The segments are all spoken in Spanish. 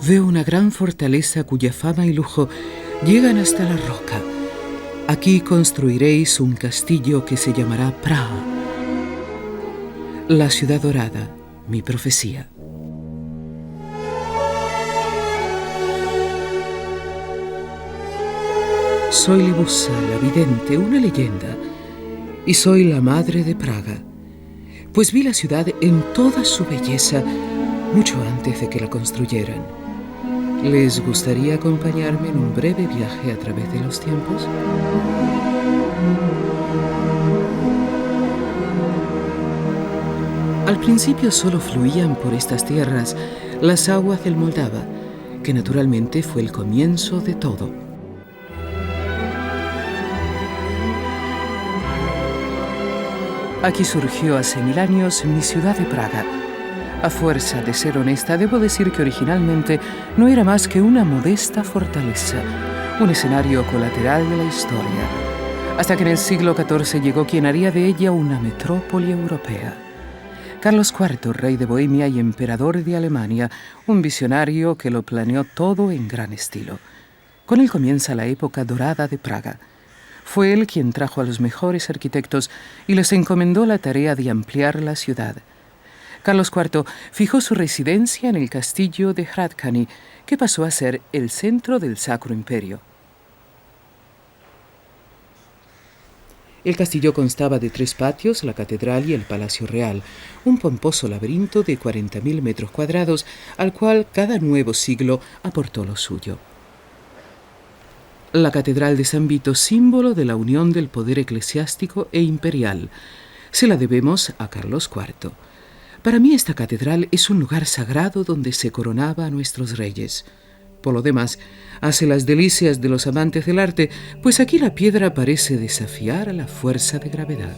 veo una gran fortaleza cuya fama y lujo llegan hasta la roca. Aquí construiréis un castillo que se llamará Praga. La ciudad dorada, mi profecía. Soy Libussa, la vidente, una leyenda, y soy la madre de Praga, pues vi la ciudad en toda su belleza mucho antes de que la construyeran. ¿Les gustaría acompañarme en un breve viaje a través de los tiempos? Al principio solo fluían por estas tierras las aguas del Moldava, que naturalmente fue el comienzo de todo. Aquí surgió hace 1000 años mi ciudad de Praga. A fuerza de ser honesta, debo decir que originalmente no era más que una modesta fortaleza, un escenario colateral de la historia, hasta que en el siglo XIV llegó quien haría de ella una metrópoli europea. Carlos IV, rey de Bohemia y emperador de Alemania, un visionario que lo planeó todo en gran estilo. Con él comienza la época dorada de Praga. Fue él quien trajo a los mejores arquitectos y les encomendó la tarea de ampliar la ciudad. Carlos IV fijó su residencia en el castillo de Hradčany, que pasó a ser el centro del Sacro Imperio. El castillo constaba de 3 patios, la catedral y el palacio real, un pomposo laberinto de 40.000 metros cuadrados, al cual cada nuevo siglo aportó lo suyo. La catedral de San Vito, símbolo de la unión del poder eclesiástico e imperial. Se la debemos a Carlos IV. Para mí esta catedral es un lugar sagrado donde se coronaba a nuestros reyes. Por lo demás, hace las delicias de los amantes del arte, pues aquí la piedra parece desafiar a la fuerza de gravedad.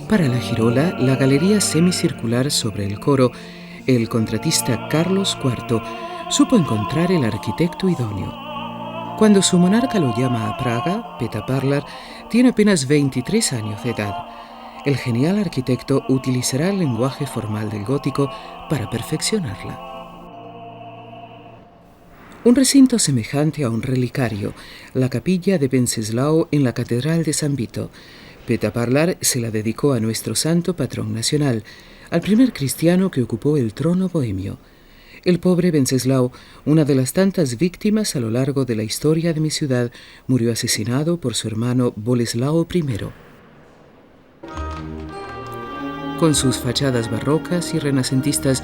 Para la girola, la galería semicircular sobre el coro, el contratista Carlos IV supo encontrar el arquitecto idóneo. Cuando su monarca lo llama a Praga, Peta Parlar tiene apenas 23 años de edad. El genial arquitecto utilizará el lenguaje formal del gótico para perfeccionarla. Un recinto semejante a un relicario, la capilla de Wenceslao en la Catedral de San Vito. Peta Parlar se la dedicó a nuestro santo patrón nacional, al primer cristiano que ocupó el trono bohemio. El pobre Wenceslao, una de las tantas víctimas a lo largo de la historia de mi ciudad, murió asesinado por su hermano Boleslao I. Con sus fachadas barrocas y renacentistas,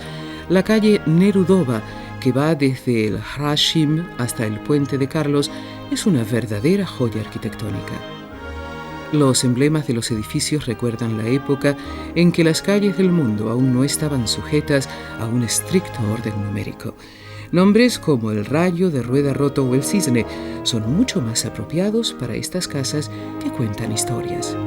la calle Nerudova, que va desde el Hradčany hasta el Puente de Carlos, es una verdadera joya arquitectónica. Los emblemas de los edificios recuerdan la época en que las calles del mundo aún no estaban sujetas a un estricto orden numérico. Nombres como el Rayo de Rueda Roto o el Cisne son mucho más apropiados para estas casas que cuentan historias.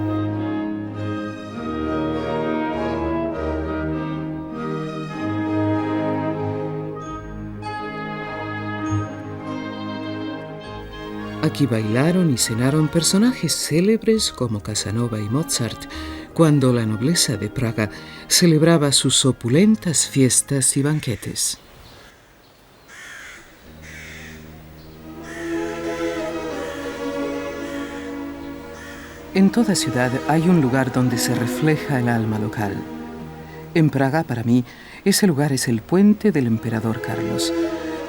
Aquí bailaron y cenaron personajes célebres como Casanova y Mozart, cuando la nobleza de Praga celebraba sus opulentas fiestas y banquetes. En toda ciudad hay un lugar donde se refleja el alma local. En Praga, para mí, ese lugar es el puente del emperador Carlos.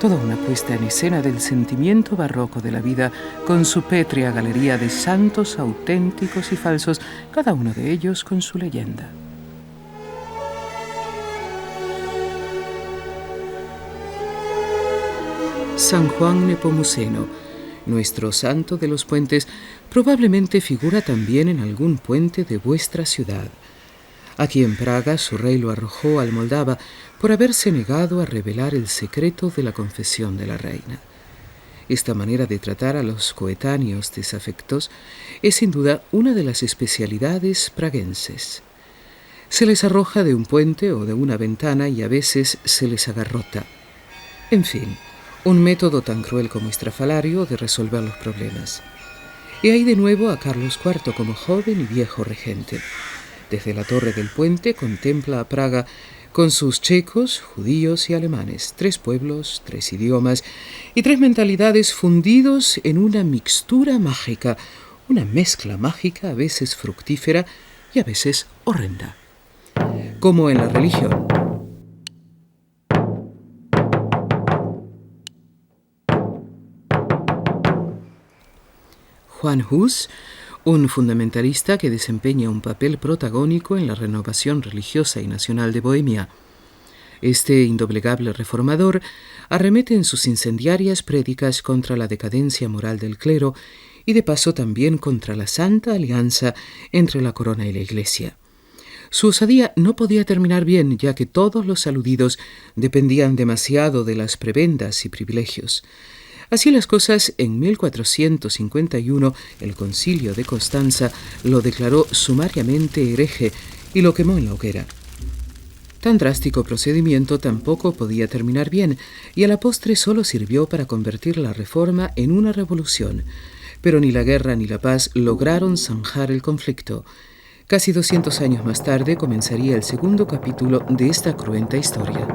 Toda una puesta en escena del sentimiento barroco de la vida, con su pétrea galería de santos auténticos y falsos, cada uno de ellos con su leyenda. San Juan Nepomuceno, nuestro santo de los puentes, probablemente figura también en algún puente de vuestra ciudad. Aquí en Praga su rey lo arrojó al Moldava por haberse negado a revelar el secreto de la confesión de la reina. Esta manera de tratar a los coetáneos desafectos es sin duda una de las especialidades praguenses. Se les arroja de un puente o de una ventana y a veces se les agarrota. En fin, un método tan cruel como estrafalario de resolver los problemas. Y ahí de nuevo a Carlos IV como joven y viejo regente. Desde la torre del puente contempla a Praga con sus checos, judíos y alemanes, 3 pueblos, 3 idiomas y 3 mentalidades fundidos en una mixtura mágica, una mezcla mágica a veces fructífera y a veces horrenda. Como en la religión. Juan Hus, un fundamentalista que desempeña un papel protagónico en la renovación religiosa y nacional de Bohemia. Este indoblegable reformador arremete en sus incendiarias prédicas contra la decadencia moral del clero y de paso también contra la santa alianza entre la corona y la Iglesia. Su osadía no podía terminar bien, ya que todos los aludidos dependían demasiado de las prebendas y privilegios. Así las cosas, en 1451 el concilio de Constanza lo declaró sumariamente hereje y lo quemó en la hoguera. Tan drástico procedimiento tampoco podía terminar bien, y a la postre solo sirvió para convertir la reforma en una revolución. Pero ni la guerra ni la paz lograron zanjar el conflicto. Casi 200 años más tarde comenzaría el segundo capítulo de esta cruenta historia.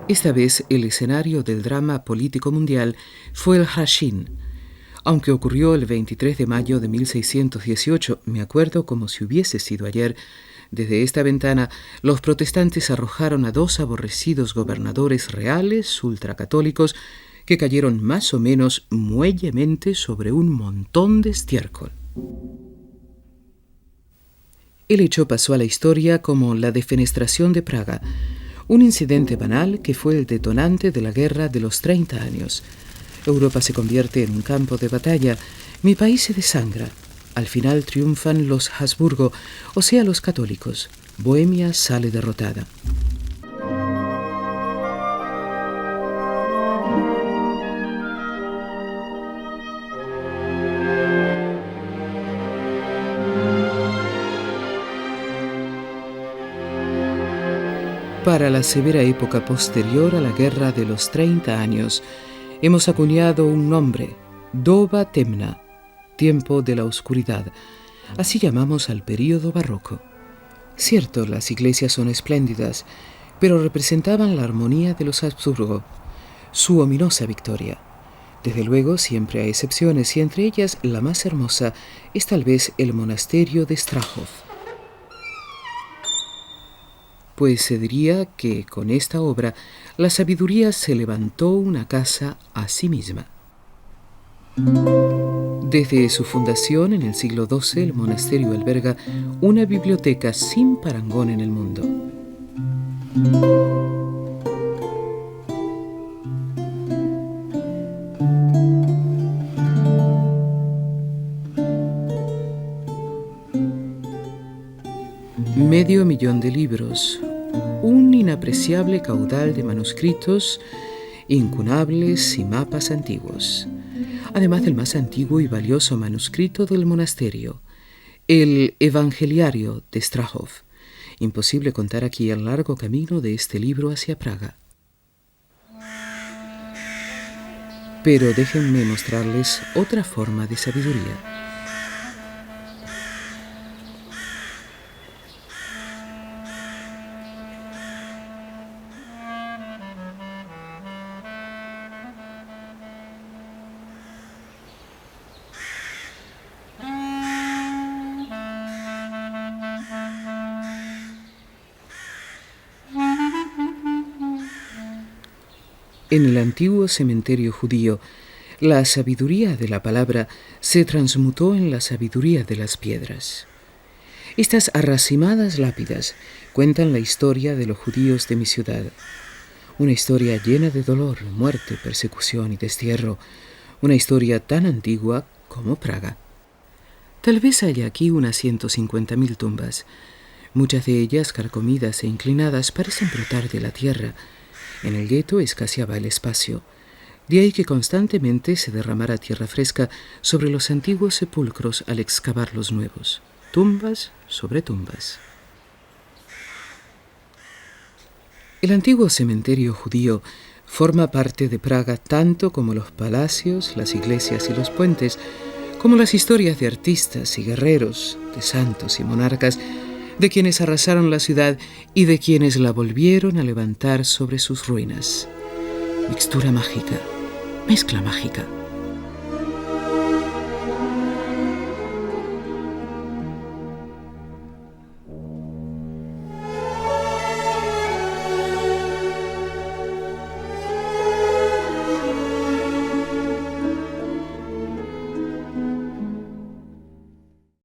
Esta vez el escenario del drama político mundial fue el Hashim. Aunque ocurrió el 23 de mayo de 1618, me acuerdo como si hubiese sido ayer, desde esta ventana los protestantes arrojaron a 2 aborrecidos gobernadores reales ultracatólicos que cayeron más o menos muellemente sobre un montón de estiércol. El hecho pasó a la historia como la defenestración de Praga, un incidente banal que fue el detonante de la guerra de los 30 años. Europa se convierte en un campo de batalla, mi país se desangra. Al final triunfan los Habsburgo, o sea, los católicos. Bohemia sale derrotada. Para la severa época posterior a la Guerra de los 30 años, hemos acuñado un nombre, Doba Temna, tiempo de la oscuridad. Así llamamos al período barroco. Cierto, las iglesias son espléndidas, pero representaban la armonía de los Habsburgo, su ominosa victoria. Desde luego, siempre hay excepciones, y entre ellas la más hermosa es tal vez el monasterio de Strahov. Pues se diría que con esta obra la sabiduría se levantó una casa a sí misma. Desde su fundación en el siglo XII, el monasterio alberga una biblioteca sin parangón en el mundo. Medio millón de libros, un inapreciable caudal de manuscritos, incunables y mapas antiguos, además del más antiguo y valioso manuscrito del monasterio, el Evangeliario de Strahov. Imposible contar aquí el largo camino de este libro hacia Praga. Pero déjenme mostrarles otra forma de sabiduría. En el antiguo cementerio judío, la sabiduría de la palabra se transmutó en la sabiduría de las piedras. Estas arracimadas lápidas cuentan la historia de los judíos de mi ciudad. Una historia llena de dolor, muerte, persecución y destierro. Una historia tan antigua como Praga. Tal vez haya aquí unas 150.000 tumbas. Muchas de ellas, carcomidas e inclinadas, parecen brotar de la tierra. En el gueto escaseaba el espacio. De ahí que constantemente se derramara tierra fresca sobre los antiguos sepulcros al excavar los nuevos. Tumbas sobre tumbas. El antiguo cementerio judío forma parte de Praga tanto como los palacios, las iglesias y los puentes, como las historias de artistas y guerreros, de santos y monarcas, de quienes arrasaron la ciudad y de quienes la volvieron a levantar sobre sus ruinas. Mixtura mágica, mezcla mágica.